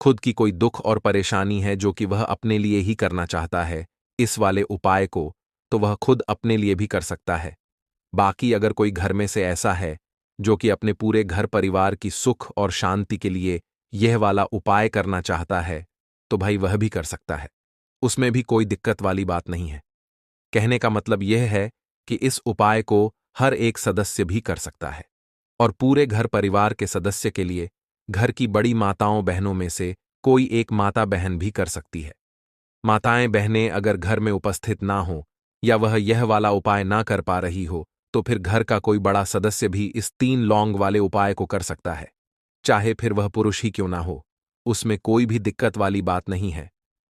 खुद की कोई दुख और परेशानी है जो कि वह अपने लिए ही करना चाहता है इस वाले उपाय को, तो वह खुद अपने लिए भी कर सकता है। बाकी अगर कोई घर में से ऐसा है जो कि अपने पूरे घर परिवार की सुख और शांति के लिए यह वाला उपाय करना चाहता है तो भाई वह भी कर सकता है, उसमें भी कोई दिक्कत वाली बात नहीं है। कहने का मतलब यह है कि इस उपाय को हर एक सदस्य भी कर सकता है और पूरे घर परिवार के सदस्य के लिए घर की बड़ी माताओं बहनों में से कोई एक माता बहन भी कर सकती है। माताएं बहनें अगर घर में उपस्थित ना हो या वह यह वाला उपाय ना कर पा रही हो तो फिर घर का कोई बड़ा सदस्य भी इस 3 लौंग वाले उपाय को कर सकता है, चाहे फिर वह पुरुष ही क्यों ना हो, उसमें कोई भी दिक्कत वाली बात नहीं है।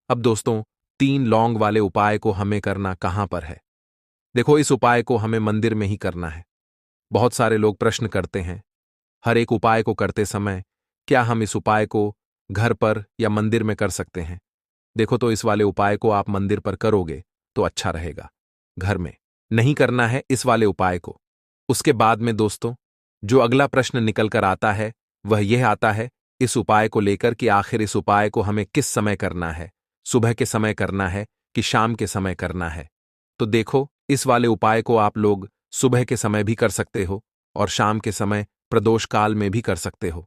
अब दोस्तों, 3 लौंग वाले उपाय को हमें करना कहां पर है? देखो, इस उपाय को हमें मंदिर में ही करना है। बहुत सारे लोग प्रश्न करते हैं, हर एक उपाय को करते समय क्या हम इस उपाय को घर पर या मंदिर में कर सकते हैं? देखो, तो इस वाले उपाय को आप मंदिर पर करोगे तो अच्छा रहेगा, घर में नहीं करना है इस वाले उपाय को। उसके बाद में दोस्तों, जो अगला प्रश्न निकल कर आता है वह यह आता है इस उपाय को लेकर कि आखिर इस उपाय को हमें किस समय करना है, सुबह के समय करना है कि शाम के समय करना है? तो देखो, इस वाले उपाय को आप लोग सुबह के समय भी कर सकते हो और शाम के समय प्रदोष काल में भी कर सकते हो।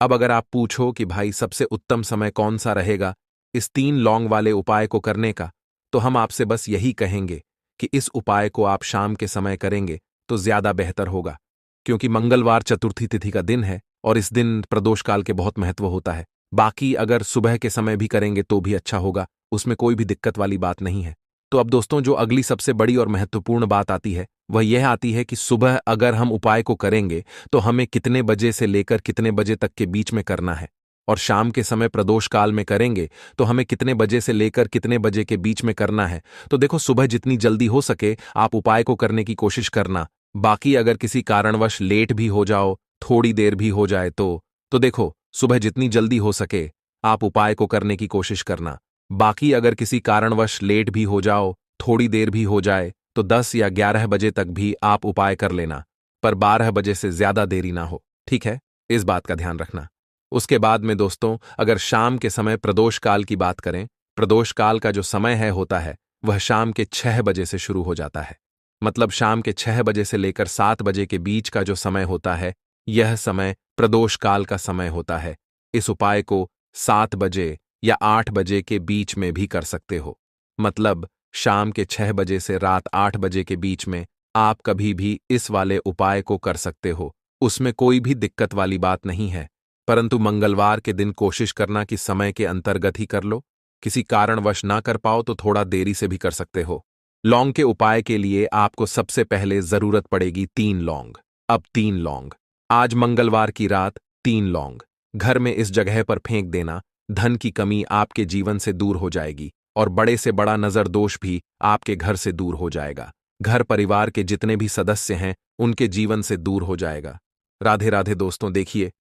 अब अगर आप पूछो कि भाई सबसे उत्तम समय कौन सा रहेगा इस 3 लौंग वाले उपाय को करने का, तो हम आपसे बस यही कहेंगे कि इस उपाय को आप शाम के समय करेंगे तो ज्यादा बेहतर होगा, क्योंकि मंगलवार चतुर्थी तिथि का दिन है और इस दिन प्रदोष काल के बहुत महत्व होता है। बाकी अगर सुबह के समय भी करेंगे तो भी अच्छा होगा, उसमें कोई भी दिक्कत वाली बात नहीं है। तो अब दोस्तों, जो अगली सबसे बड़ी और महत्वपूर्ण बात आती है वह यह आती है कि सुबह अगर हम उपाय को करेंगे तो हमें कितने बजे से लेकर कितने बजे तक के बीच में करना है, और शाम के समय प्रदोष काल में करेंगे तो हमें कितने बजे से लेकर कितने बजे के बीच में करना है। तो देखो, सुबह जितनी जल्दी हो सके आप उपाय को करने की कोशिश करना। बाकी अगर किसी कारणवश लेट भी हो जाओ, थोड़ी देर भी हो जाए तो देखो, सुबह जितनी जल्दी हो सके आप उपाय को करने की कोशिश करना। बाकी अगर किसी कारणवश लेट भी हो जाओ, थोड़ी देर भी हो जाए तो 10 या 11 बजे तक भी आप उपाय कर लेना, पर 12 बजे से ज्यादा देरी ना हो, ठीक है? इस बात का ध्यान रखना। उसके बाद में दोस्तों, अगर शाम के समय प्रदोष काल की बात करें, प्रदोष काल का जो समय होता है वह शाम के 6 बजे से शुरू हो जाता है। मतलब शाम के 6 बजे से लेकर 7 बजे के बीच का जो समय होता है, यह समय प्रदोष काल का समय होता है। इस उपाय को 7 बजे या 8 बजे के बीच में भी कर सकते हो। मतलब शाम के 6 बजे से रात 8 बजे के बीच में आप कभी भी इस वाले उपाय को कर सकते हो, उसमें कोई भी दिक्कत वाली बात नहीं है। परंतु मंगलवार के दिन कोशिश करना कि समय के अंतर्गत ही कर लो। किसी कारणवश ना कर पाओ तो थोड़ा देरी से भी कर सकते हो। लौंग के उपाय के लिए आपको सबसे पहले जरूरत पड़ेगी 3 लौंग। अब 3 लौंग, आज मंगलवार की रात 3 लौंग घर में इस जगह पर फेंक देना। धन की कमी आपके जीवन से दूर हो जाएगी और बड़े से बड़ा नजर दोष भी आपके घर से दूर हो जाएगा। घर परिवार के जितने भी सदस्य हैं उनके जीवन से दूर हो जाएगा। राधे राधे दोस्तों। देखिए,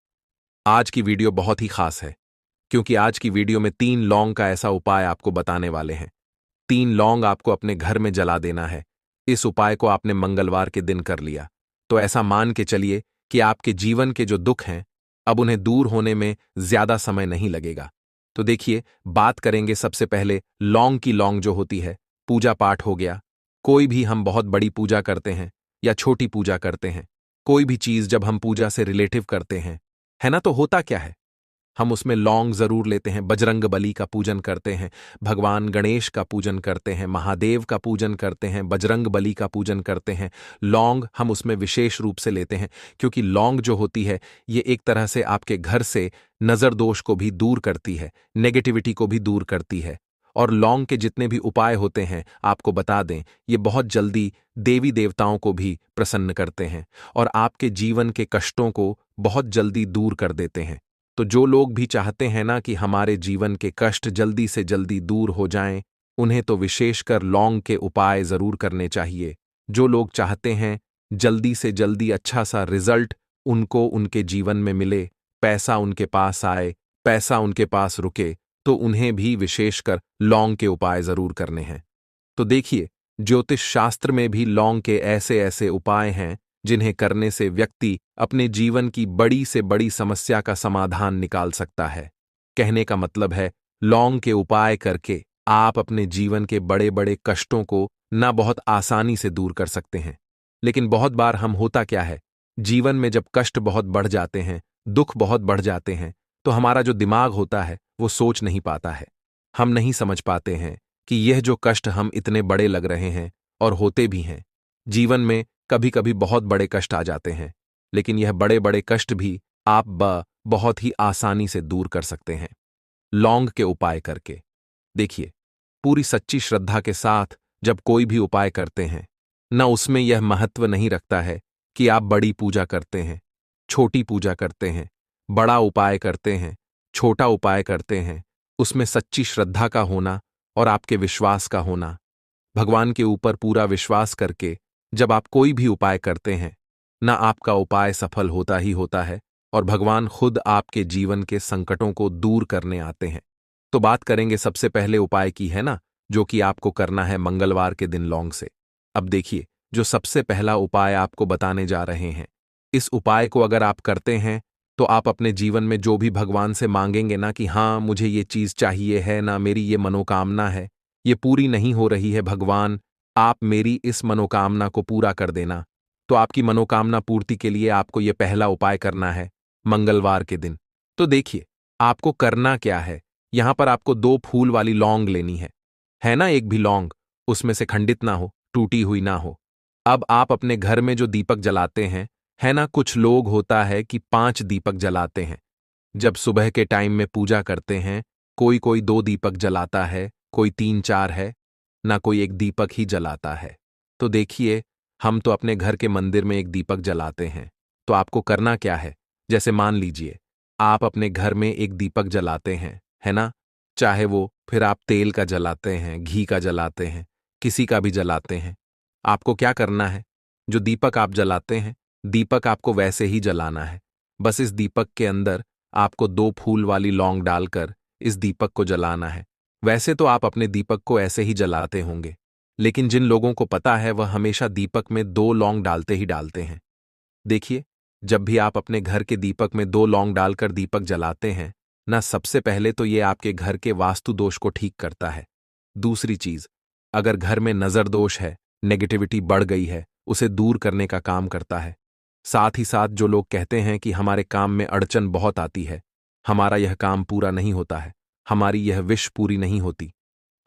आज की वीडियो बहुत ही खास है, क्योंकि आज की वीडियो में 3 लौंग का ऐसा उपाय आपको बताने वाले हैं। 3 लौंग आपको अपने घर में जला देना है। इस उपाय को आपने मंगलवार के दिन कर लिया तो ऐसा मान के चलिए कि आपके जीवन के जो दुख हैं अब उन्हें दूर होने में ज्यादा समय नहीं लगेगा। तो देखिए, बात करेंगे सबसे पहले लौंग की। लौंग जो होती है, पूजा पाठ हो गया, कोई भी हम बहुत बड़ी पूजा करते हैं या छोटी पूजा करते हैं, कोई भी चीज जब हम पूजा से रिलेटिव करते हैं, है ना, तो होता क्या है, हम उसमें लौंग जरूर लेते हैं। बजरंग बली का पूजन करते हैं, भगवान गणेश का पूजन करते हैं, महादेव का पूजन करते हैं, बजरंग बली का पूजन करते हैं। लौंग हम उसमें विशेष रूप से लेते हैं, क्योंकि लौंग जो होती है ये एक तरह से आपके घर से नजर दोष को भी दूर करती है, नेगेटिविटी को भी दूर करती है। और लौंग के जितने भी उपाय होते हैं आपको बता दें, ये बहुत जल्दी देवी देवताओं को भी प्रसन्न करते हैं और आपके जीवन के कष्टों को बहुत जल्दी दूर कर देते हैं। तो जो लोग भी चाहते हैं ना कि हमारे जीवन के कष्ट जल्दी से जल्दी दूर हो जाएं, उन्हें तो विशेषकर लौंग के उपाय जरूर करने चाहिए। जो लोग चाहते हैं जल्दी से जल्दी अच्छा सा रिजल्ट उनको उनके जीवन में मिले, पैसा उनके पास आए, पैसा उनके पास रुके, तो उन्हें भी विशेषकर लौंग के उपाय जरूर करने हैं। तो देखिए, ज्योतिष शास्त्र में भी लौंग के ऐसे ऐसे उपाय हैं जिन्हें करने से व्यक्ति अपने जीवन की बड़ी से बड़ी समस्या का समाधान निकाल सकता है। कहने का मतलब है, लौंग के उपाय करके आप अपने जीवन के बड़े बड़े कष्टों को ना बहुत आसानी से दूर कर सकते हैं। लेकिन बहुत बार हम होता क्या है, जीवन में जब कष्ट बहुत बढ़ जाते हैं, दुख बहुत बढ़ जाते हैं, तो हमारा जो दिमाग होता है वो सोच नहीं पाता है। हम नहीं समझ पाते हैं कि यह जो कष्ट हम इतने बड़े लग रहे हैं और होते भी हैं। जीवन में कभी कभी बहुत बड़े कष्ट आ जाते हैं, लेकिन यह बड़े बड़े कष्ट भी आप बहुत ही आसानी से दूर कर सकते हैं लौंग के उपाय करके। देखिए, पूरी सच्ची श्रद्धा के साथ जब कोई भी उपाय करते हैं, न उसमें यह महत्व नहीं रखता है कि आप बड़ी पूजा करते हैं, छोटी पूजा करते हैं, बड़ा उपाय करते हैं, छोटा उपाय करते हैं। उसमें सच्ची श्रद्धा का होना और आपके विश्वास का होना, भगवान के ऊपर पूरा विश्वास करके जब आप कोई भी उपाय करते हैं, ना आपका उपाय सफल होता ही होता है और भगवान खुद आपके जीवन के संकटों को दूर करने आते हैं। तो बात करेंगे सबसे पहले उपाय की, है ना, जो कि आपको करना है मंगलवार के दिन लौंग से। अब देखिए, जो सबसे पहला उपाय आपको बताने जा रहे हैं, इस उपाय को अगर आप करते हैं तो आप अपने जीवन में जो भी भगवान से मांगेंगे ना कि हाँ मुझे ये चीज चाहिए है, ना मेरी ये मनोकामना है, ये पूरी नहीं हो रही है भगवान, आप मेरी इस मनोकामना को पूरा कर देना। तो आपकी मनोकामना पूर्ति के लिए आपको ये पहला उपाय करना है मंगलवार के दिन। तो देखिए, आपको करना क्या है। यहां पर आपको 2 फूल वाली लौंग लेनी है ना, एक भी लौंग उसमें से खंडित ना हो, टूटी हुई ना हो। अब आप अपने घर में जो दीपक जलाते हैं, है ना, कुछ लोग होता है कि 5 दीपक जलाते हैं। जब सुबह के टाइम में पूजा करते हैं, कोई कोई 2 दीपक जलाता है, कोई 3-4 है, ना कोई एक दीपक ही जलाता है। तो देखिए, हम तो अपने घर के मंदिर में एक दीपक जलाते हैं। तो आपको करना क्या है, जैसे मान लीजिए आप अपने घर में एक दीपक जलाते हैं, है ना, चाहे वो फिर आप तेल का जलाते हैं, घी का जलाते हैं, किसी का भी जलाते हैं। आपको क्या करना है, जो दीपक आप जलाते हैं, दीपक आपको वैसे ही जलाना है। बस इस दीपक के अंदर आपको 2 फूल वाली लौंग डालकर इस दीपक को जलाना है। वैसे तो आप अपने दीपक को ऐसे ही जलाते होंगे, लेकिन जिन लोगों को पता है वह हमेशा दीपक में 2 लौंग डालते ही डालते हैं। देखिए, जब भी आप अपने घर के दीपक में 2 लौंग डालकर दीपक जलाते हैं ना, सबसे पहले तो ये आपके घर के वास्तु दोष को ठीक करता है। दूसरी चीज, अगर घर में नजर दोष है, नेगेटिविटी बढ़ गई है, उसे दूर करने का काम करता है। साथ ही साथ जो लोग कहते हैं कि हमारे काम में अड़चन बहुत आती है, हमारा यह काम पूरा नहीं होता है, हमारी यह विश पूरी नहीं होती,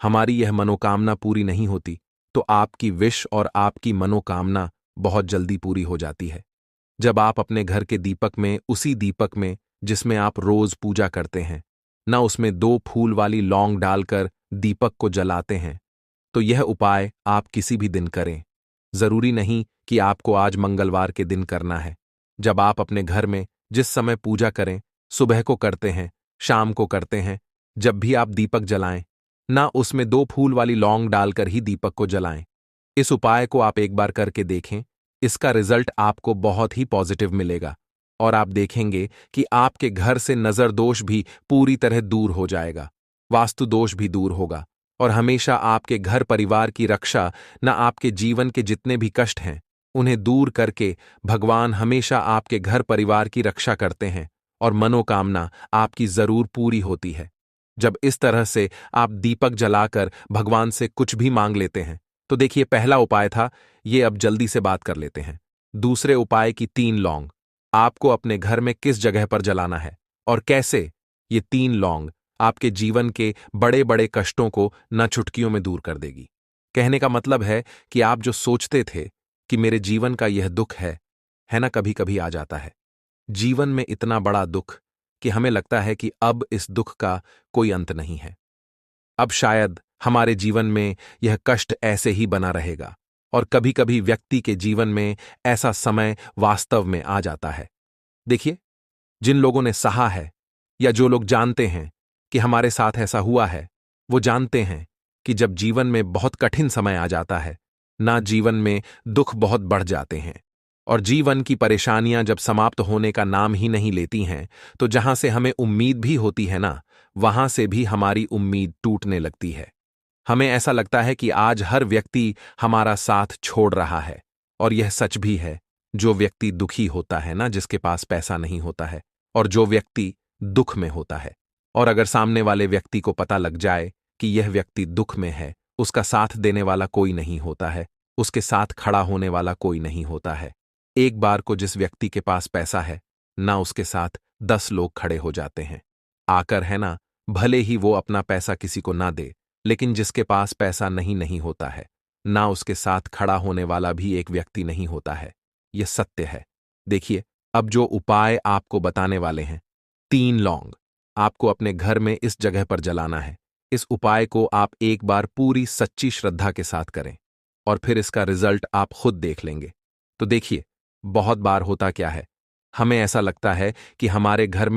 हमारी यह मनोकामना पूरी नहीं होती, तो आपकी विश और आपकी मनोकामना बहुत जल्दी पूरी हो जाती है। जब आप अपने घर के दीपक में, उसी दीपक में जिसमें आप रोज पूजा करते हैं ना, उसमें 2 फूल वाली लौंग डालकर दीपक को जलाते हैं, तो यह उपाय आप किसी भी दिन करें। जरूरी नहीं कि आपको आज मंगलवार के दिन करना है। जब आप अपने घर में जिस समय पूजा करें, सुबह को करते हैं, शाम को करते हैं, जब भी आप दीपक जलाएं ना, उसमें 2 फूल वाली लौंग डालकर ही दीपक को जलाएं। इस उपाय को आप एक बार करके देखें, इसका रिजल्ट आपको बहुत ही पॉजिटिव मिलेगा और आप देखेंगे कि आपके घर से नजर दोष भी पूरी तरह दूर हो जाएगा, वास्तु दोष भी दूर होगा और हमेशा आपके घर परिवार की रक्षा, न आपके जीवन के जितने भी कष्ट हैं उन्हें दूर करके भगवान हमेशा आपके घर परिवार की रक्षा करते हैं और मनोकामना आपकी जरूर पूरी होती है। जब इस तरह से आप दीपक जलाकर भगवान से कुछ भी मांग लेते हैं, तो देखिए, पहला उपाय था ये, अब जल्दी से बात कर लेते हैं दूसरे उपाय की। 3 लौंग आपको अपने घर में किस जगह पर जलाना है और कैसे। ये 3 लौंग आपके जीवन के बड़े बड़े कष्टों को न चुटकियों में दूर कर देगी। कहने का मतलब है कि आप जो सोचते थे कि मेरे जीवन का यह दुख है ना, कभी कभी आ जाता है जीवन में इतना बड़ा दुख कि हमें लगता है कि अब इस दुख का कोई अंत नहीं है, अब शायद हमारे जीवन में यह कष्ट ऐसे ही बना रहेगा। और कभी कभी व्यक्ति के जीवन में ऐसा समय वास्तव में आ जाता है। देखिए, जिन लोगों ने सहा है या जो लोग जानते हैं कि हमारे साथ ऐसा हुआ है, वो जानते हैं कि जब जीवन में बहुत कठिन समय आ जाता है ना, जीवन में दुख बहुत बढ़ जाते हैं और जीवन की परेशानियां जब समाप्त होने का नाम ही नहीं लेती हैं, तो जहां से हमें उम्मीद भी होती है ना, वहां से भी हमारी उम्मीद टूटने लगती है। हमें ऐसा लगता है कि आज हर व्यक्ति हमारा साथ छोड़ रहा है और यह सच भी है। जो व्यक्ति दुखी होता है ना, जिसके पास पैसा नहीं होता है, और जो व्यक्ति दुख में होता है, और अगर सामने वाले व्यक्ति को पता लग जाए कि यह व्यक्ति दुख में है, उसका साथ देने वाला कोई नहीं होता है, उसके साथ खड़ा होने वाला कोई नहीं होता है। एक बार को जिस व्यक्ति के पास पैसा है ना, उसके साथ 10 लोग खड़े हो जाते हैं। आकर है ना, भले ही वो अपना पैसा किसी को ना दे, लेकिन जिसके पास पैसा नहीं नहीं होता है, ना उसके साथ खड़ा होने वाला भी एक व्यक्ति नहीं होता है। यह सत्य है। देखिए, अब जो उपाय आपको बताने वाले हैं, 3 लौंग आपको अपने घर में इस जगह पर जलाना है। इस उपाय को आप एक बार पूरी सच्ची श्रद्धा के साथ करें और फिर इसका रिजल्ट आप खुद देख लेंगे। तो देखिए, बहुत बार होता क्या है, हमें ऐसा लगता है कि हमारे घर में